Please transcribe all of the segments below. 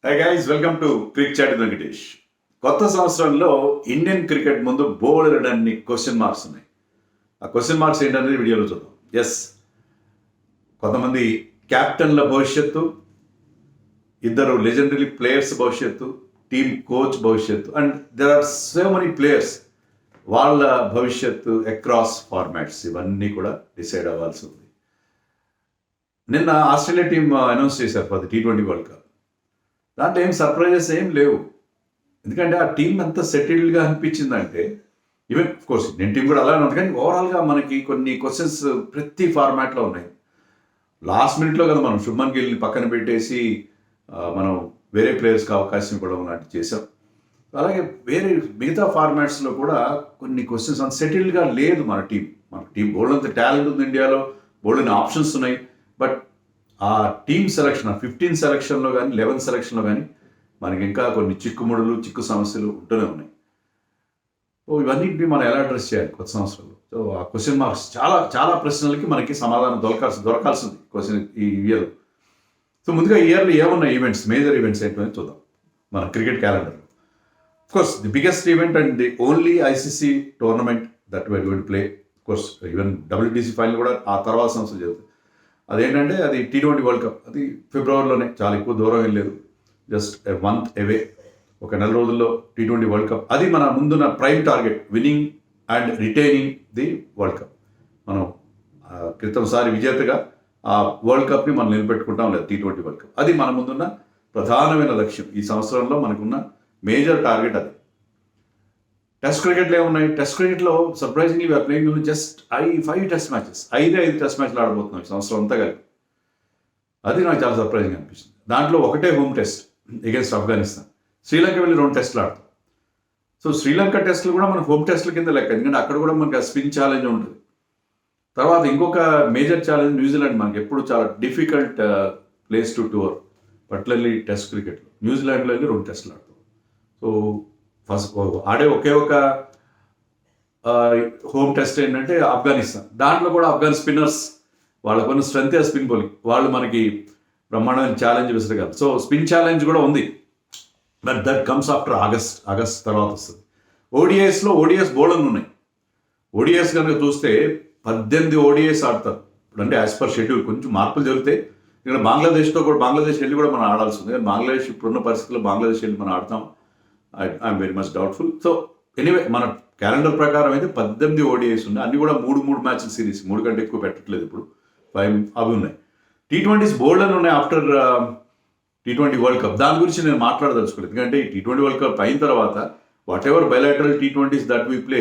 Hi guys, welcome to Crick Chat Venkatesh. కొత్త సంవత్సరంలో Indian cricket ముందు బోల్డ్ అన్ని క్వశ్చన్ మార్క్స్ ఉన్నాయి. ఆ క్వశ్చన్ మార్క్స్ ఏంటనేది వీడియోలో చూద్దాం. ఎస్, కొంతమంది క్యాప్టెన్ల భవిష్యత్తు, ఇద్దరు లెజెండరీ ప్లేయర్స్ భవిష్యత్తు, టీమ్ కోచ్ భవిష్యత్తు, and there are so many players వాళ్ళ భవిష్యత్తు అక్రాస్ ఫార్మాట్స్, ఇవన్నీ కూడా డిసైడ్ అవ్వాల్సి ఉంది. నిన్న ఆస్ట్రేలియా టీం అనౌన్స్ చేశారు for the T20 world cup. దాంట్లో ఏం సర్ప్రైజెస్ ఏం లేవు, ఎందుకంటే ఆ టీం ఎంత సెటిల్డ్గా అనిపించిందంటే, ఈవెన్ కోర్స్ నేను టీం కూడా అలానే ఉంది, కానీ ఓవరాల్గా మనకి కొన్ని క్వశ్చన్స్ ప్రతి ఫార్మాట్లో ఉన్నాయి. లాస్ట్ మినిట్లో కదా మనం శుభ్మన్ గిల్ని పక్కన పెట్టేసి మనం వేరే ప్లేయర్స్కి అవకాశం ఇవ్వడం లాంటివి చేసాం. అలాగే వేరే మిగతా ఫార్మాట్స్లో కూడా కొన్ని క్వశ్చన్స్ అంత సెటిల్డ్గా లేదు మన టీం బోల్డ్ అంత టాలెంట్ ఉంది ఇండియాలో, బోల్డ్ ఆప్షన్స్ ఉన్నాయి. బట్ ఆ టీమ్ సెలక్షన్, 15 సెలక్షన్లో కానీ 11 సెలక్షన్లో కానీ మనకి ఇంకా కొన్ని చిక్కు సమస్యలు ఉంటూనే ఉన్నాయి. సో ఇవన్నింటినీ మనం ఎలా అడ్రస్ చేయాలి కొత్త సంవత్సరంలో? సో ఆ క్వశ్చన్ మార్క్స్ చాలా చాలా ప్రశ్నలకి మనకి సమాధానం దొరకాల్సింది క్వశ్చన్ ఈ ఇయర్. సో ముందుగా ఈ ఇయర్లో ఏమన్నా ఈవెంట్స్, మేజర్ ఈవెంట్స్ ఏంటో చూద్దాం మన క్రికెట్ క్యాలెండర్లో. Course the biggest event and the only ICC tournament that we are going to play. Course even WTC final కూడా ఆ తర్వాత సంవత్సరం జరుగుతుంది. అదేంటంటే అది T20 వరల్డ్ కప్. అది ఫిబ్రవరిలోనే, చాలా ఎక్కువ దూరం ఏం లేదు, జస్ట్ ఎ మంత్ అవే, ఒక నెల రోజుల్లో T20 వరల్డ్ కప్. అది మన ముందున్న prime target, winning and retaining the world cup. మనం క్రితంసారి విజేతగా ఆ వరల్డ్ కప్ని మనం నిలబెట్టుకుంటాం లేదు, T20 వరల్డ్ కప్. అది మన ముందున్న ప్రధానమైన లక్ష్యం. ఈ సంవత్సరంలో మనకున్న మేజర్ టార్గెట్ అది. టెస్ట్ క్రికెట్లో ఏమున్నాయి? టెస్ట్ క్రికెట్లో surprisingly we are playing just 5 test matches. 5 test మ్యాచ్లు ఆడబోతున్నాం ఈ సంవత్సరం అంతా కలిపి. అది నాకు చాలా సర్ప్రైజింగ్ అనిపిస్తుంది. దాంట్లో ఒకటే home test against Afghanistan. Sri Lanka వెళ్ళి 2 టెస్టులు ఆడతాం. సో శ్రీలంక టెస్టులు కూడా మన హోమ్ టెస్టుల కింద లెక్క, ఎందుకంటే అక్కడ కూడా మనకి స్పిన్ ఛాలెంజ్ ఉంటుంది. తర్వాత ఇంకొక మేజర్ ఛాలెంజ్ న్యూజిలాండ్. మనకి ఎప్పుడు చాలా difficult place to tour, particularly test క్రికెట్లో. న్యూజిలాండ్లో వెళ్ళి 2 టెస్టులు ఆడతాం. సో ఫస్ట్ ఆడే ఒకే ఒక హోమ్ టెస్ట్ ఏంటంటే ఆఫ్ఘనిస్తాన్. దాంట్లో కూడా ఆఫ్ఘన్ స్పిన్నర్స్, వాళ్ళకున్న స్ట్రెంత్ స్పిన్ బౌలింగ్, వాళ్ళు మనకి బ్రహ్మాండమైన ఛాలెంజ్ విసరగలరు. సో స్పిన్ ఛాలెంజ్ కూడా ఉంది, but that comes after August తర్వాత వస్తుంది. ఓడిఎస్ బౌలర్లు ఉన్నాయి. ఓడిఎస్ కనుక చూస్తే 18 ODIs ఆడతారు ఇప్పుడు, అంటే యాజ్ పర్ షెడ్యూల్. కొంచెం మార్పులు జరుగుతాయి, ఇక్కడ బాంగ్లాదేశ్ వెళ్ళి కూడా మనం ఆడాల్సి ఉంది. కానీ బంగ్లాదేశ్ ఇప్పుడున్న పరిస్థితుల్లో బాంగ్లాదేశ్ వెళ్ళి మనం ఆడతాం, I'm very much doubtful. So anyway, మన క్యాలెండర్ ప్రకారం అయితే 18 ODIs ఉన్నాయి. అన్ని కూడా 3 మ్యాచ్ల సిరీస్, 3 కంటే ఎక్కువ పెట్టట్లేదు ఇప్పుడు, 5 అవి ఉన్నాయి. T20s బోల్డ్ అని ఉన్నాయి ఆఫ్టర్ T20 వరల్డ్ కప్. దాని గురించి నేను మాట్లాడదలుచుకోలేదు, ఎందుకంటే ఈ T20 వరల్డ్ కప్ అయిన తర్వాత whatever bilateral T20s that we play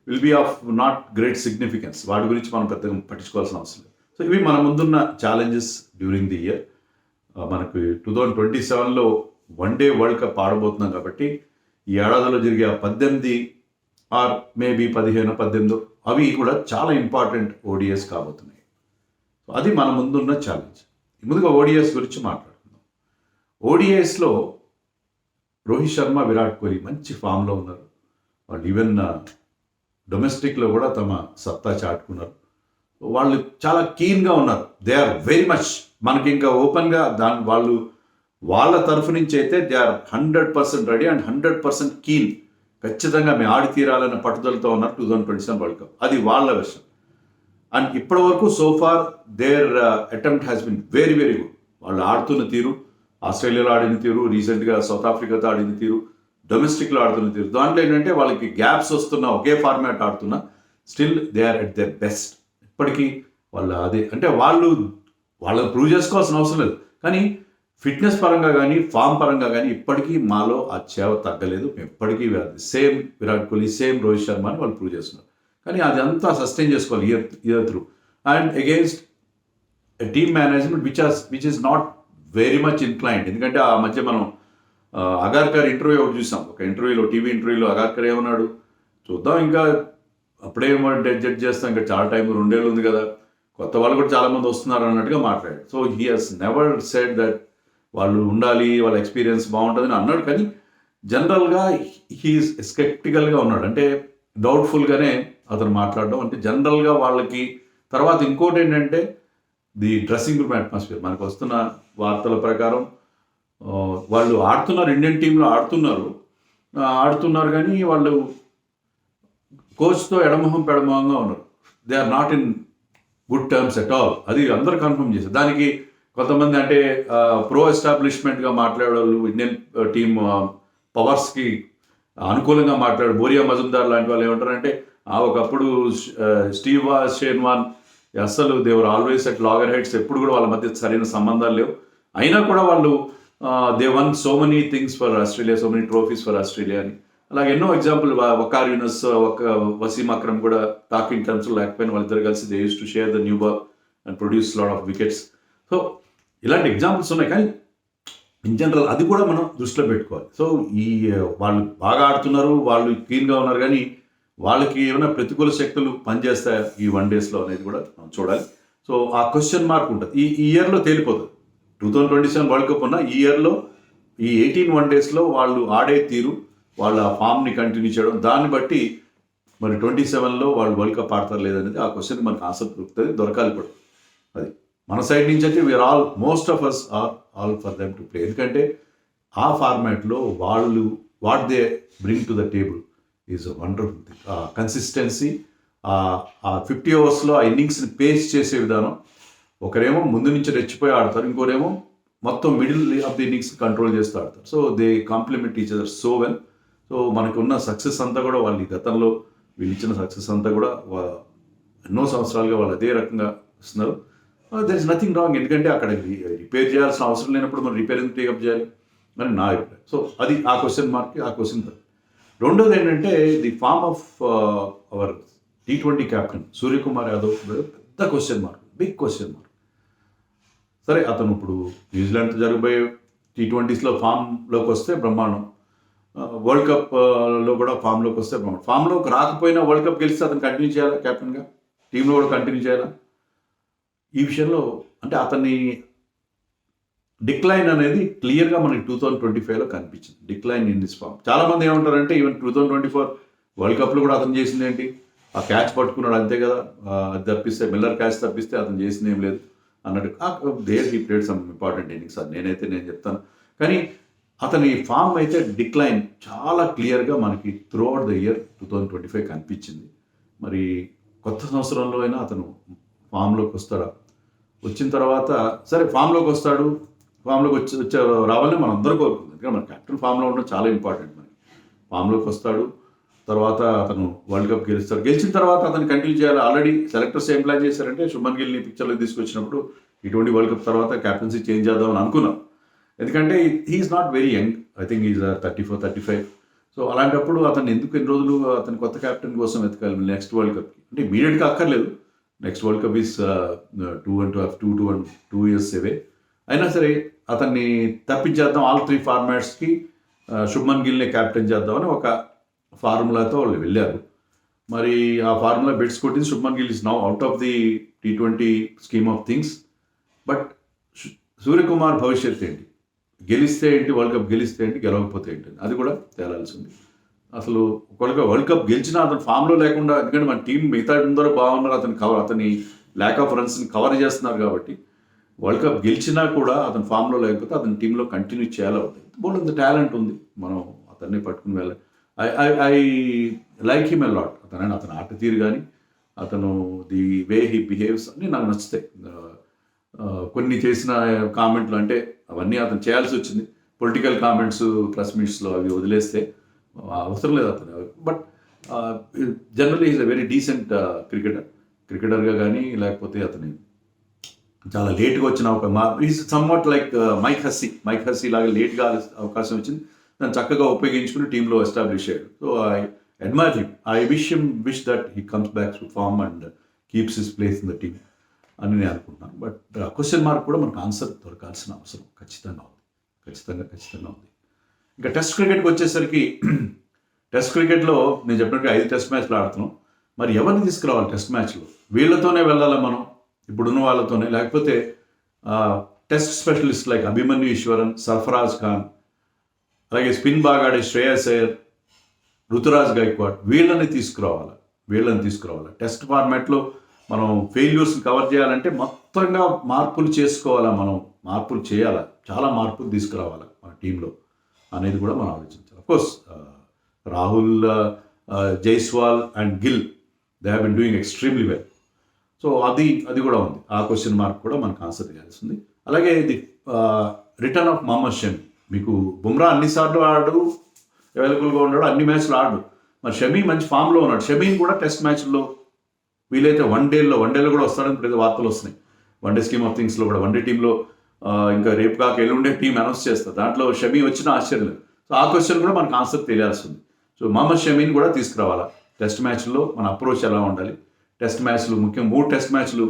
will be of not great significance. వాటి గురించి మనం పెద్దగా పట్టించుకోవాల్సిన అవసరం లేదు. సో ఇవి మన ముందున్న ఛాలెంజెస్ డ్యూరింగ్ ది ఇయర్. మనకు 2027లో వన్డే వరల్డ్ కప్ ఆడబోతున్నాం కాబట్టి ఈ ఏడాదిలో జరిగే 18 ఆర్ మేబీ 15-18 అవి కూడా చాలా ఇంపార్టెంట్ ODIs కాబోతున్నాయి. సో అది మన ముందున్న ఛాలెంజ్. ముందుగా ODIs గురించి మాట్లాడుకుందాం. ODIsలో రోహిత్ శర్మ, విరాట్ కోహ్లీ మంచి ఫామ్లో ఉన్నారు. వాళ్ళు ఈవెన్ డొమెస్టిక్లో కూడా తమ సత్తా చాటుకున్నారు. వాళ్ళు చాలా కీన్గా ఉన్నారు. దే ఆర్ వెరీ మచ్, మనకి ఇంకా ఓపెన్గా వాళ్ళ తరఫు నుంచి అయితే they are 100% ready and 100% keen. ఖచ్చితంగా మేము ఆడి తీరాలన్న పట్టుదలతో ఉన్నారు 2027 వరల్డ్ కప్. అది వాళ్ళ విషయం. అండ్ ఇప్పటి వరకు so far there attempt has been very very good. వాళ్ళు ఆడుతున్న తీరు, ఆస్ట్రేలియాలో ఆడిన తీరు, రీసెంట్గా సౌత్ ఆఫ్రికాతో ఆడిన తీరు, డొమెస్టిక్లో ఆడుతున్న తీరు, దాంట్లో ఏంటంటే వాళ్ళకి గ్యాప్స్ వస్తున్నా, ఒకే ఫార్మాట్ ఆడుతున్నా, still they are at their best. ఇప్పటికీ వాళ్ళు అదే, అంటే వాళ్ళని ప్రూవ్ చేసుకోవాల్సిన అవసరం లేదు, కానీ ఫిట్నెస్ పరంగా కానీ ఫామ్ పరంగా కానీ ఇప్పటికీ మాలో ఆ చేవ తగ్గలేదు. మేము ఇప్పటికీ సేమ్ విరాట్ కోహ్లీ, సేమ్ రోహిత్ శర్మ అని వాళ్ళు ప్రూవ్ చేస్తున్నారు. కానీ అదంతా సస్టైన్ చేసుకోవాలి year through and against team management which is not very much inclined. ఎందుకంటే ఆ మధ్య మనం అగార్కర్ ఇంటర్వ్యూ ఒకటి చూసాం. ఒక ఇంటర్వ్యూలో, టీవీ ఇంటర్వ్యూలో అగార్కర్ ఏమన్నాడు, చూద్దాం ఇంకా అప్పుడేమో జడ్జ్ చేస్తాం, ఇంకా చాలా టైం, 2 ఏళ్ళు ఉంది కదా, కొత్త వాళ్ళు కూడా చాలామంది వస్తున్నారు అన్నట్టుగా మాట్లాడాడు. So he has never said that వాళ్ళు ఉండాలి, వాళ్ళ ఎక్స్పీరియన్స్ బాగుంటుందని అన్నాడు. కానీ జనరల్గా హీఈస్ స్కెప్టికల్గా ఉన్నాడు, అంటే డౌట్ఫుల్గానే అతను మాట్లాడడం. అంటే జనరల్గా వాళ్ళకి తర్వాత ఇంకోటి ఏంటంటే ది డ్రెస్సింగ్ రూమ్ అట్మాస్ఫియర్. మనకు వస్తున్న వార్తల ప్రకారం వాళ్ళు ఆడుతున్నారు, ఇండియన్ టీంలో ఆడుతున్నారు కానీ వాళ్ళు కోచ్తో ఎడమొహం పెడమొహంగా ఉన్నారు. They are not in good terms at all. అది అందరు కన్ఫర్మ్ చేశారు. దానికి కొంతమంది అంటే ప్రో ఎస్టాబ్లిష్మెంట్గా మాట్లాడేవాళ్ళు, ఇండియన్ టీమ్ పవర్స్కి అనుకూలంగా మాట్లాడు బోరియా మజుందార్ లాంటి వాళ్ళు ఏమంటారంటే ఒకప్పుడు స్టీవ్ షేన్వాన్ అసలు దేవర్ ఆల్వేస్ అట్ లాగర్ హెడ్స్, ఎప్పుడు కూడా వాళ్ళ మధ్య సరైన సంబంధాలు లేవు. అయినా కూడా వాళ్ళు they one so many things for Australia, so many trophies for Australia అని. అలాగే ఎన్నో ఎగ్జాంపుల్, వకార్ యూనస్, వసీం అక్రమ్ కూడా టాకింగ్ టర్మ్స్ లేకపోయినా వాళ్ళిద్దరు కలిసి they use to share the new ball and produce lot of wickets. So ఇలాంటి ఎగ్జాంపుల్స్ ఉన్నాయి. కానీ ఇన్ జనరల్ అది కూడా మనం దృష్టిలో పెట్టుకోవాలి. సో వాళ్ళు బాగా ఆడుతున్నారు, వాళ్ళు క్లీన్గా ఉన్నారు, కానీ వాళ్ళకి ఏమైనా ప్రతికూల శక్తులు పనిచేస్తాయా ఈ 1 daysలో అనేది కూడా మనం చూడాలి. సో ఆ క్వశ్చన్ మార్క్ ఉంటుంది. ఈ ఇయర్లో తేలిపోతుంది. 2027 వరల్డ్ కప్ ఉన్న ఈ ఇయర్లో ఈ 18 1 daysలో వాళ్ళు ఆడే తీరు, వాళ్ళ ఫామ్ని కంటిన్యూ చేయడం, దాన్ని బట్టి మరి 27లో వాళ్ళు వరల్డ్ కప్ ఆడతారు లేదనేది ఆ క్వశ్చన్కి మనకు ఆన్సర్ దొరకాలి కూడా. అది మన సైడ్ నుంచి అయితే we are all, most of us are all for them to play. ఎందుకంటే ఆ ఫార్మాట్లో వాళ్ళు what they bring to the table is wonderful thing. Consistency, ఆ 50 ఓవర్స్లో ఆ ఇన్నింగ్స్ని పేస్ చేసే విధానం, ఒకరేమో ముందు నుంచి రెచ్చిపోయి ఆడతారు, ఇంకోరేమో మొత్తం middle of the innings control చేస్తూ ఆడతారు. So they complement each other so well. So మనకు ఉన్న సక్సెస్ అంతా కూడా వాళ్ళు గతంలో వీళ్ళు ఇచ్చిన సక్సెస్ అంతా కూడా ఎన్నో సంవత్సరాలుగా వాళ్ళు అదే రకంగా ఇస్తున్నారు. There is nothing wrong. ఎందుకంటే అక్కడ రిపేర్ చేయాల్సిన అవసరం లేనప్పుడు మనం రిపేర్ ఎందుకు టేకప్ చేయాలి అని నా అభిప్రాయం. సో అది ఆ క్వశ్చన్ మార్క్కి ఆ క్వశ్చన్. రెండోది ఏంటంటే the form of our T20 captain Suryakumar Yadav పెద్ద question mark, big question mark. సరే, అతను ఇప్పుడు న్యూజిలాండ్తో జరగబోయే T20స్లో ఫామ్లోకి వస్తే బ్రహ్మాండం, వరల్డ్ కప్లో కూడా ఫామ్లోకి వస్తే బ్రహ్మాండం. ఫామ్లోకి రాకపోయినా వరల్డ్ కప్ గెలిస్తే అతను కంటిన్యూ చేయాలా కెప్టెన్గా, టీంలో కూడా కంటిన్యూ చేయాలా? ఈ విషయంలో అంటే అతన్ని డిక్లైన్ అనేది క్లియర్గా మనకి 2025లో కనిపించింది. Decline in this form. చాలామంది ఏమంటారంటే ఈవెన్ 2024 వరల్డ్ కప్లో కూడా అతను చేసింది ఏంటి, ఆ క్యాచ్ పట్టుకున్నాడు అంతే కదా, అది తప్పిస్తే మిల్లర్ క్యాచ్ తప్పిస్తే అతను చేసింది ఏం లేదు అన్నట్టు. There he played some important innings, అది నేను చెప్తాను. కానీ అతని ఫామ్ అయితే డిక్లైన్ చాలా క్లియర్గా మనకి త్రూ అవుట్ ద ఇయర్ 2025 కనిపించింది. మరి కొత్త సంవత్సరంలో అయినా అతను ఫామ్లోకి వస్తాడా? వచ్చిన తర్వాత సరే ఫామ్లోకి వస్తాడు, ఫామ్లోకి వచ్చే రావాలని మనం అందరూ కోరుకుంది. ఎందుకంటే మన కెప్టెన్ ఫామ్లో ఉండడం చాలా ఇంపార్టెంట్. మనకి ఫామ్లోకి వస్తాడు, తర్వాత అతను వరల్డ్ కప్ గెలుస్తాడు. గెలిచిన తర్వాత అతను కంటిన్యూ చేయాలి. ఆల్రెడీ సెలెక్టర్స్ ఏం ప్లాన్ చేశారంటే శుభ్మన్ గిల్ని పిక్చర్లోకి తీసుకొచ్చినప్పుడు T20 వరల్డ్ కప్ తర్వాత కెప్టెన్సీ చేంజ్ చేద్దామని అనుకున్నాం. ఎందుకంటే he's not very young, I think is 34-35. So అలాంటప్పుడు అతను ఎందుకు ఎన్ని రోజులు అతను కొత్త కెప్టెన్ కోసం వెతకాలి నెక్స్ట్ వరల్డ్ కప్కి? అంటే ఇమీడియట్గా అక్కర్లేదు, next world cup is 2 years away. అయినా సరే అతన్ని తప్పించేద్దాం, ఆల్ 3 ఫార్మాట్స్కి శుభ్మన్ గిల్ని క్యాప్టెన్ చేద్దామని ఒక ఫార్ములాతో వాళ్ళు వెళ్ళారు. మరి ఆ ఫార్ములా బెట్స్ కొట్టింది. Shubman Gill is now out of the T20 scheme of things. But Suryakumar భవిష్యత్ ఏంటి, గెలిస్తే ఏంటి, వరల్డ్ కప్ గెలిస్తే ఏంటి, గెలవకపోతే ఏంటి, అది కూడా తేలాల్సి ఉంది. అసలు ఒకవేళ వరల్డ్ కప్ గెలిచినా అతను ఫామ్లో లేకుండా, ఎందుకంటే మన టీం మిగతా అందరూ బాగున్నారు, అతని ల్యాక్ ఆఫ్ రన్స్ని కవర్ చేస్తున్నారు కాబట్టి వరల్డ్ కప్ గెలిచినా కూడా అతను ఫామ్లో లేకపోతే అతని టీంలో కంటిన్యూ చేయాలి అవుతుంది. బోల్డ్ టాలెంట్ ఉంది, మనం అతన్ని పట్టుకుని వెళ్ళాలి. I like him a lot. అతని ఆట తీరు కానీ అతను ది వే హీ బిహేవ్స్ అన్నీ నాకు నచ్చుతాయి. కొన్ని చేసిన కామెంట్లు అంటే అవన్నీ అతను చేయాల్సి వచ్చింది. పొలిటికల్ కామెంట్స్ ప్రెస్ మీట్స్లో అవి వదిలేస్తే అవసరం లేదు అతను. But generally is a very decent క్రికెటర్గా కానీ, లేకపోతే అతని చాలా లేట్గా వచ్చిన is somewhat like Mike Hussey లాగా లేట్గా అవకాశం వచ్చింది, దాన్ని చక్కగా ఉపయోగించుకుని టీంలో ఎస్టాబ్లిష్ అయ్యాడు. So I admire him. I wish that he comes back to form and keeps his place in the team అని నేను అనుకుంటున్నాను. బట్ క్వశ్చన్ మార్క్ కూడా మనకు ఆన్సర్ దొరకాల్సిన అవసరం ఖచ్చితంగా ఉంది. ఇంకా టెస్ట్ క్రికెట్కి వచ్చేసరికి టెస్ట్ క్రికెట్లో నేను చెప్పినట్టుగా 5 టెస్ట్ మ్యాచ్లు ఆడుతున్నాం. మరి ఎవరిని తీసుకురావాలి టెస్ట్ మ్యాచ్లో? వీళ్ళతోనే వెళ్ళాలా మనం, ఇప్పుడున్న వాళ్ళతోనే, లేకపోతే test specialist like Abhimanyu Easwaran, Sarfaraz Khan, అలాగే స్పిన్ బాగా ఆడే శ్రేయస్ అయ్యర్, రుతురాజ్ గైక్వాడ్, వీళ్ళని తీసుకురావాలి. టెస్ట్ ఫార్మాట్లో మనం ఫెయిల్యూర్స్ని కవర్ చేయాలంటే మొత్తంగా మార్పులు చేసుకోవాలా, మనం మార్పులు చేయాలా, చాలా మార్పులు తీసుకురావాలి. ఆ టీంలో అనేది కూడా మనం ఆలోచించాలి. Of course Rahul, Jaiswal and Gill they have been doing extremely well. So అది కూడా ఉంది. ఆ క్వశ్చన్ మార్క్ కూడా మనకు ఆన్సర్ చేయాల్సి ఉంది. అలాగే ఇది రిటర్న్ ఆఫ్ మహమ్మద్ షమి. మీకు బుమ్రా అన్నిసార్లు ఆడు, అవైలబుల్గా ఉన్నాడు, అన్ని మ్యాచ్లు ఆడు. మరి షమీ మంచి ఫామ్లో ఉన్నాడు. షమీని కూడా టెస్ట్ మ్యాచ్లో వీలైతే వన్డేలో కూడా వస్తాడని ప్రతి వార్తలు వస్తున్నాయి. వన్డే స్కీమ్ ఆఫ్ థింగ్స్లో కూడా వన్డే టీంలో ఇంకా రేపు కాక ఎల్లుండే టీం అనౌన్స్ చేస్తారు. దాంట్లో షమీ వచ్చిన ఆశ్చర్యం లేదు. సో ఆ క్వశ్చన్ కూడా మనకు ఆన్సర్ తెలియాల్సి ఉంది. సో మహమ్మద్ షమీని కూడా తీసుకురావాలా. టెస్ట్ మ్యాచ్లో మన అప్రోచ్ ఎలా ఉండాలి, టెస్ట్ మ్యాచ్లు ముఖ్యం 3 టెస్ట్ మ్యాచ్లు,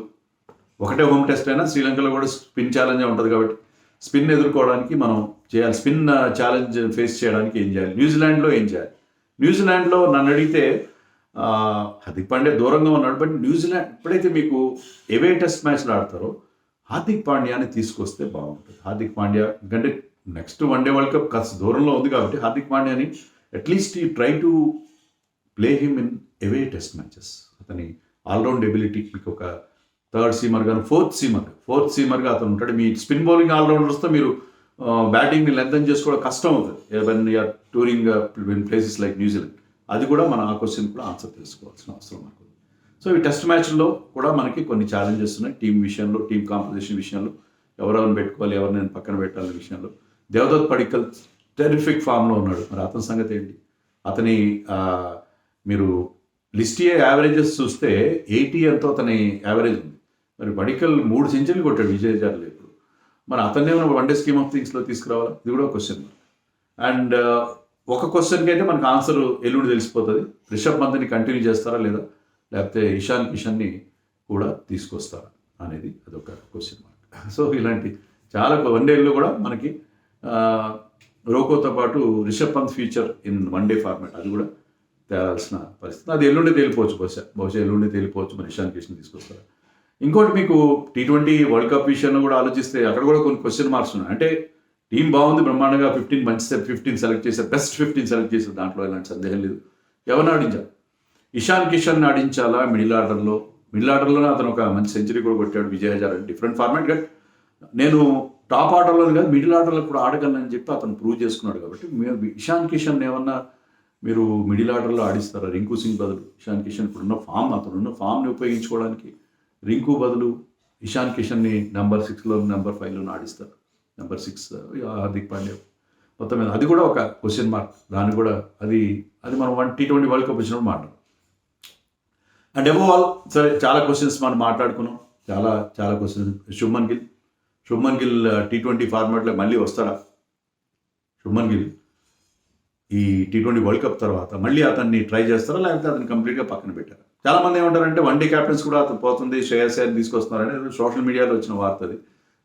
ఒకటే హోమ్ టెస్ట్ అయినా శ్రీలంకలో కూడా స్పిన్ ఛాలెంజ్ ఉంటుంది కాబట్టి స్పిన్ ఎదుర్కోవడానికి మనం చేయాలి. స్పిన్ ఛాలెంజ్ ఫేస్ చేయడానికి ఏం చేయాలి, న్యూజిలాండ్లో ఏం చేయాలి. న్యూజిలాండ్లో నన్ను అడిగితే హార్దిక్ పాండ్యా దూరంగా ఉన్నాడు. బట్ న్యూజిలాండ్ ఎప్పుడైతే మీకు ఎవే టెస్ట్ మ్యాచ్లు ఆడతారో హార్దిక్ పాండ్యాని తీసుకొస్తే బాగుంటుంది. హార్దిక్ పాండ్యా ఎందుకంటే నెక్స్ట్ వన్డే వరల్డ్ కప్ కాస్త దూరంలో ఉంది కాబట్టి హార్దిక్ పాండ్యాని అట్లీస్ట్ ఈ try to play him in away test matches. అతని ఆల్రౌండ్ ఎబిలిటీ, మీకు ఒక థర్డ్ సీమర్ కానీ ఫోర్త్ సీమర్గా అతను ఉంటాడు. మీ స్పిన్ బౌలింగ్ ఆల్రౌండర్స్తో మీరు బ్యాటింగ్ని లెంతన్ చేసుకోవడం కష్టం అవుతుంది when you're touring in places like New Zealand. అది కూడా మన ఆ క్వశ్చన్ కూడా ఆన్సర్ తెలుసుకోవాల్సిన అవసరం మనకు. సో ఈ టెస్ట్ మ్యాచ్లో కూడా మనకి కొన్ని ఛాలెంజెస్ ఉన్నాయి. టీం విషయంలో, టీం కాంపోజిషన్ విషయంలో, ఎవరెవరిని పెట్టుకోవాలి, ఎవరిని పక్కన పెట్టాలనే విషయంలో. దేవదత్ పడిక్కల్ టెరిఫిక్ ఫామ్లో ఉన్నాడు. మరి అతని సంగతి ఏంటి? అతని మీరు లిస్ట్ యావరేజెస్ చూస్తే 80 ఎంతో అతని యావరేజ్ ఉంది. మరి పడిక్కల్ 3 సెంచరీలు కొట్టాడు విజయజాలు ఇప్పుడు. మరి అతన్ని వన్డే స్కీమ్ ఆఫ్ థింగ్స్లో తీసుకురావాలి, ఇది కూడా క్వశ్చన్. అండ్ ఒక క్వశ్చన్కి అయితే మనకు ఆన్సర్ ఎల్లుండి తెలిసిపోతుంది. రిషబ్ పంత్ని కంటిన్యూ చేస్తారా లేదా, లేకపోతే ఇషాన్ కిషన్ని కూడా తీసుకొస్తారా అనేది అదొక క్వశ్చన్ మార్క్. సో ఇలాంటి చాలా వన్డేల్లో కూడా మనకి రోకోతో పాటు Rishabh Pant future in one day format అది కూడా తేరాల్సిన పరిస్థితి. అది ఎల్లుండి తేలిపోవచ్చు, బహుశా ఎల్లుండి తేలిపోవచ్చు. మరి ఇషాన్ కిషన్ తీసుకొస్తారా. ఇంకోటి మీకు T20 వరల్డ్ కప్ విషయంలో కూడా ఆలోచిస్తే అక్కడ కూడా కొన్ని క్వశ్చన్ మార్క్స్ ఉన్నాయి. అంటే టీం బాగుంది, బ్రహ్మాండంగా 15 సెలెక్ట్ చేశారు, బెస్ట్ 15 సెలెక్ట్ చేశారు, దాంట్లో ఎలాంటి సందేహం లేదు. ఎవరిని ఆడించాలి? ఇషాన్ కిషన్ ఆడించాలా మిడిల్ ఆర్డర్లోనే అతను ఒక మంచి సెంచరీ కూడా కొట్టాడు. విజయ్ హజారే డిఫరెంట్ ఫార్మాట్ గా నేను టాప్ ఆర్డర్లో కాదు మిడిల్ ఆర్డర్లో కూడా ఆడగలనని చెప్పి అతను ప్రూవ్ చేసుకున్నాడు. కాబట్టి మీరు ఇషాన్ కిషన్ ఏమన్నా మీరు మిడిల్ ఆర్డర్లో ఆడిస్తారా? రింకు సింగ్ బదులు ఇషాన్ కిషన్ ఇప్పుడున్న ఫామ్, అతనున్న ఫామ్ని ఉపయోగించుకోవడానికి రింకు బదులు ఇషాన్ కిషన్ని నెంబర్ 6లో నెంబర్ 5లో ఆడిస్తారు. నెంబర్ 6 హార్దిక్ పాండ్యా. మొత్తం మీద అది కూడా ఒక క్వశ్చన్ మార్క్. దాన్ని కూడా అది మనం T20 వరల్డ్ కప్ వచ్చినప్పుడు మాట్లాడు. అండ్ అబోవ్ ఆల్ సరే చాలా క్వశ్చన్స్ మనం మాట్లాడుకున్నాం. చాలా క్వశ్చన్స్. శుభ్మన్ గిల్ T20 ఫార్మాట్లో మళ్ళీ వస్తాడా? శుభ్మన్ గిల్ ఈ T20 వరల్డ్ కప్ తర్వాత మళ్ళీ అతన్ని ట్రై చేస్తారా, లేకపోతే అతన్ని కంప్లీట్గా పక్కన పెట్టారా? చాలామంది ఏమంటారంటే వన్డే క్యాప్టెన్స్ కూడా అతను పోతుంది, శ్రేయస్ అయ్యర్ తీసుకొస్తున్నారని సోషల్ మీడియాలో వచ్చిన వార్త అది.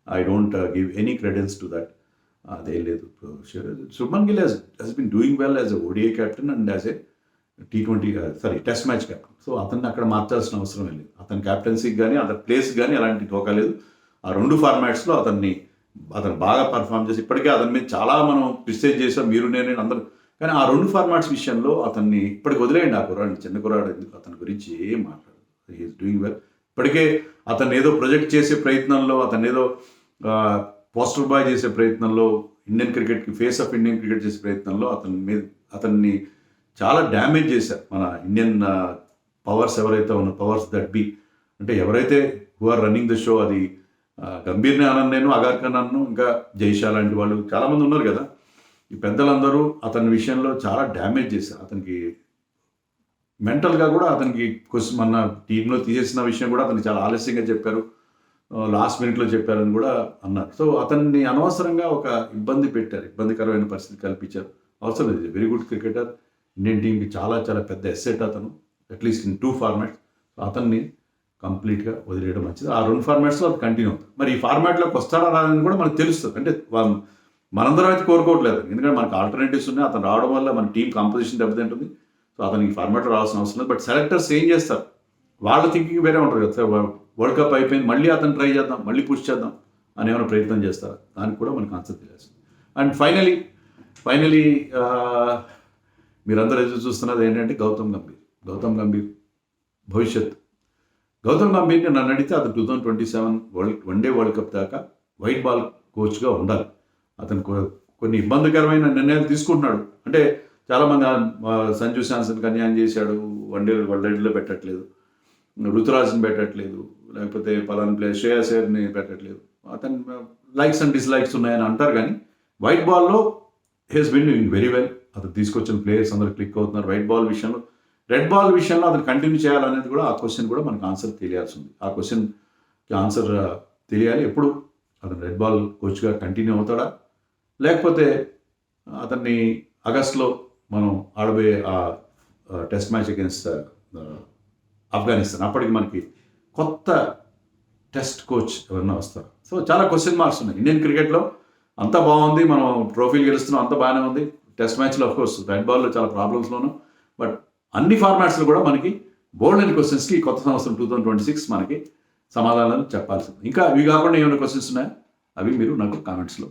I don't give any credits to that. అదేం లేదు. Shubman Gill he's been doing well as a ODI captain and as a test match captain. So అతన్ని అక్కడ మార్చాల్సిన అవసరం లేదు. అతని క్యాప్టెన్సీకి కానీ అతని ప్లేస్ కానీ అలాంటి ధోకా లేదు. ఆ 2 ఫార్మాట్స్లో అతను బాగా పర్ఫామ్ చేసి ఇప్పటికే అతని మీద చాలా మనం క్రిటిసైజ్ చేసాం, మీరు నేను అందరూ. కానీ ఆ 2 ఫార్మాట్స్ విషయంలో అతన్ని ఇప్పటికి వదిలేయండి. ఆ కుర్రాడు చిన్న కుర్రాడు, ఎందుకు అతని గురించి ఏం మాట్లాడు. He's doing well. ఇప్పటికే అతన్ని ఏదో ప్రొజెక్ట్ చేసే ప్రయత్నంలో, అతన్ని ఏదో పోస్టర్ బాయ్ చేసే ప్రయత్నంలో, ఇండియన్ క్రికెట్కి ఫేస్ ఆఫ్ ఇండియన్ క్రికెట్ చేసే ప్రయత్నంలో అతన్ని చాలా డ్యామేజ్ చేశారు మన ఇండియన్ పవర్స్. ఎవరైతే ఉన్న పవర్స్ దట్ బి అంటే ఎవరైతే who are running the show, అది గంభీర్ని అన్నాను నేను, అగార్ ఖాన్ అన్నాను, ఇంకా జైషా లాంటి వాళ్ళు చాలామంది ఉన్నారు కదా. ఈ పెద్దలందరూ అతని విషయంలో చాలా డ్యామేజ్ చేశారు. అతనికి మెంటల్గా కూడా అతనికి మన టీంలో తీసేసిన విషయం కూడా అతనికి చాలా ఆలస్యంగా చెప్పారు, లాస్ట్ మినిట్లో చెప్పారని కూడా అన్నారు. సో అతన్ని అనవసరంగా ఒక ఇబ్బందికరమైన పరిస్థితి కల్పించారు. అవసరం లేదు. వెరీ గుడ్ క్రికెటర్, ఇండియన్ టీంకి చాలా పెద్ద ఎస్సెట్ అతను, అట్లీస్ట్ ఇన్ 2 ఫార్మాట్స్. అతన్ని కంప్లీట్గా వదిలేయడం మంచిది. ఆ 2 ఫార్మాట్స్లో అది కంటిన్యూ అవుతుంది. మరి ఈ ఫార్మాట్లోకి వస్తాడా రాదని కూడా మనకు తెలుస్తుంది. అంటే మనందరం అయితే కోరుకోవట్లేదు, ఎందుకంటే మనకు ఆల్టర్నేటివ్స్ ఉన్నాయి. అతను రావడం వల్ల మన టీం కాంపోజిషన్ దెబ్బతింటుంది. సో అతనికి ఫార్మాట్లో రావాల్సిన అవసరం లేదు. బట్ సెలెక్టర్స్ ఏం చేస్తారు, వాళ్ళ థింకింగ్ వేరే ఉంటారు కదా. వరల్డ్ కప్ అయిపోయింది, మళ్ళీ అతను ట్రై చేద్దాం, మళ్ళీ పుష్ చేద్దాం అని ఏమైనా ప్రయత్నం చేస్తారా? దానికి కూడా మనకు ఆన్సర్ తెలియాల్సింది. అండ్ ఫైనలీ మీరందరూ ఎదురు చూస్తున్నది ఏంటంటే గౌతమ్ గంభీర్ భవిష్యత్. గౌతమ్ గంభీర్ని నన్ను అడిగితే అతను 2027 వన్డే వరల్డ్ కప్ దాకా వైట్ బాల్ కోచ్గా ఉండాలి. అతను కొన్ని ఇబ్బందికరమైన నిర్ణయాలు తీసుకుంటున్నాడు. అంటే చాలామంది సంజు శాంసన్కి అన్యాయం చేశాడు, వన్డేలో పెట్టట్లేదు, ఋతురాజ్ని పెట్టట్లేదు, లేకపోతే పలానా ప్లేయర్ శ్రేయస్ అయ్యర్ని పెట్టట్లేదు, అతని లైక్స్ అండ్ డిస్లైక్స్ ఉన్నాయని అంటారు. కానీ వైట్ బాల్లో he's been doing very well. అతను తీసుకొచ్చిన ప్లేయర్స్ అందరూ క్లిక్ అవుతున్నారు వైట్ బాల్ విషయంలో. రెడ్ బాల్ విషయంలో అతను కంటిన్యూ చేయాలనేది కూడా, ఆ క్వశ్చన్ కూడా మనకు ఆన్సర్ తెలియాల్సి ఉంది. ఆ క్వశ్చన్కి ఆన్సర్ తెలియాలి. ఎప్పుడు అతను రెడ్ బాల్ కోచ్గా కంటిన్యూ అవుతాడా, లేకపోతే అతన్ని ఆగస్టులో మనం ఆడబోయే ఆ టెస్ట్ మ్యాచ్ అగేన్స్ట్ ఆఫ్ఘనిస్తాన్, అప్పటికి మనకి కొత్త టెస్ట్ కోచ్ ఎవరన్నా వస్తారు. సో చాలా క్వశ్చన్ మార్క్స్ ఉన్నాయి. ఇండియన్ క్రికెట్లో అంతా బాగుంది, మనం ట్రోఫీలు గెలుస్తున్నాం, అంతా బాగానే ఉంది. టెస్ట్ మ్యాచ్లో ఆఫ్కోర్స్ రెడ్ బాల్లో చాలా ప్రాబ్లమ్స్లోను, బట్ అన్ని ఫార్మాట్స్లో కూడా మనకి బోల్డ్ అండ్ క్వశ్చన్స్కి కొత్త సంవత్సరం 2026 మనకి సమాధానాలు చెప్పాల్సింది. ఇంకా ఇవి కాకుండా ఏమైనా క్వశ్చన్స్ ఉన్నాయా, అవి మీరు నాకు కామెంట్స్లో